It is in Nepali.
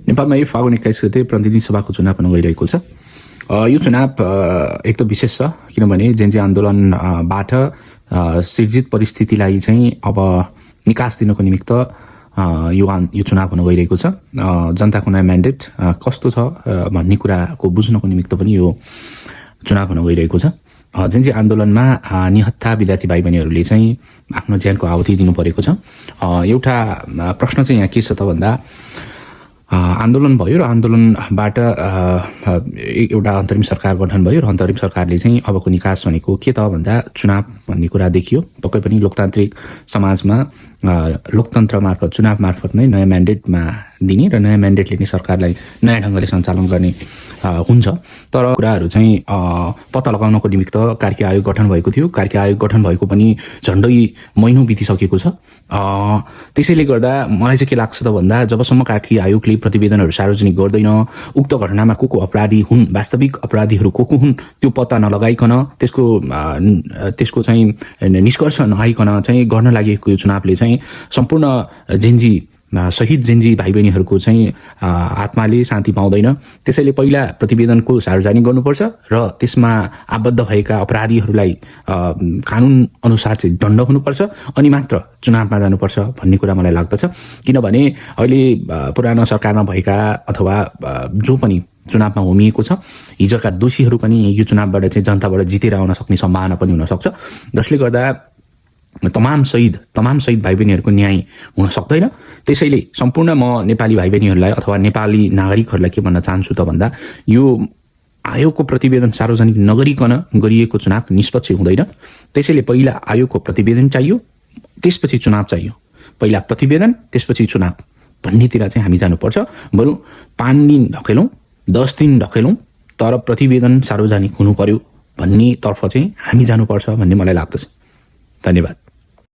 नेपालमा यो फागुन 21 गते प्रतिनिधि सभाको चुनाव हुन गइरहेको छ। यो चुनाव एक त विशेष छ किनभने जेनजी आन्दोलनबाट सिर्जित परिस्थितिलाई चाहिँ अब निकास दिनको निमित्त यो चुनाव हुन गइरहेको छ। जनताको नयाँ म्यान्डेट कस्तो छ भन्ने कुराको बुझ्नको निमित्त पनि यो चुनाव हुन गइरहेको छ। जेनजी आन्दोलनमा निहत्था विद्यार्थी भाइ बहिनीहरूले चाहिँ आफ्नो ज्यानको आहुति दिनु परेको छ। एउटा प्रश्न चाहिँ यहाँ के छ त भन्दा आन्दोलन भयो र आन्दोलनबाट एउटा अन्तरिम सरकार गठन भयो र अन्तरिम सरकारले चाहिँ अबको निकास भनेको के त भन्दा चुनाव भन्ने कुरा देखियो। पक्कै पनि लोकतान्त्रिक समाजमा लोकतन्त्र मार्फत चुनाव मार्फत नै नयाँ म्यान्डेटमा दिने र नयाँ म्यान्डेटले नै सरकारलाई नयाँ ढङ्गले सञ्चालन गर्ने हुन्छ। तर कुराहरू चाहिँ पत्ता लगाउनको निमित्त कार्की आयोग गठन भएको थियो। कार्की आयोग गठन भएको पनि झन्डै महिनौँ बितिसकेको छ। त्यसैले गर्दा मलाई चाहिँ के लाग्छ त भन्दा जबसम्म कार्की आयोगले प्रतिवेदनहरू सार्वजनिक गर्दैन, उक्त घटनामा को अपराधी हुन्, वास्तविक अपराधीहरू को हुन् त्यो पत्ता नलगाइकन त्यसको चाहिँ निष्कर्ष नआइकन चाहिँ गर्न लागेको यो चुनावले चाहिँ सम्पूर्ण शहीद जेनजी भाइ बहिनीहरूको चाहिँ आत्माले शान्ति पाउँदैन। त्यसैले पहिला प्रतिवेदनको सार्वजनिक गर्नुपर्छ र त्यसमा आबद्ध भएका अपराधीहरूलाई कानुन अनुसार चाहिँ दण्ड हुनुपर्छ अनि मात्र चुनावमा जानुपर्छ भन्ने कुरा मलाई लाग्दछ। किनभने अहिले पुरानो सरकारमा भएका अथवा जो पनि चुनावमा होमिएको छ हिजोका दोषीहरू पनि यो चुनावबाट चाहिँ जनताबाट जितेर आउन सक्ने सम्भावना पनि हुनसक्छ, जसले गर्दा तमाम शहीद भाइ बहिनीहरूको न्याय हुन सक्दैन। त्यसैले सम्पूर्ण म नेपाली भाइ बहिनीहरूलाई अथवा नेपाली नागरिकहरूलाई के भन्न चाहन्छु त भन्दा यो आयोगको प्रतिवेदन सार्वजनिक नगरिकन गरिएको चुनाव निष्पक्ष हुँदैन। त्यसैले पहिला आयोगको प्रतिवेदन चाहियो, त्यसपछि चुनाव चाहियो। पहिला प्रतिवेदन त्यसपछि चुनाव भन्नेतिर चाहिँ हामी जानुपर्छ। बरु 5 दिन ढकेलौँ, 10 दिन ढकेलौँ, तर प्रतिवेदन सार्वजनिक हुनु पर्यो भन्ने तर्फ चाहिँ हामी जानुपर्छ भन्ने मलाई लाग्दछ। धन्यवाद।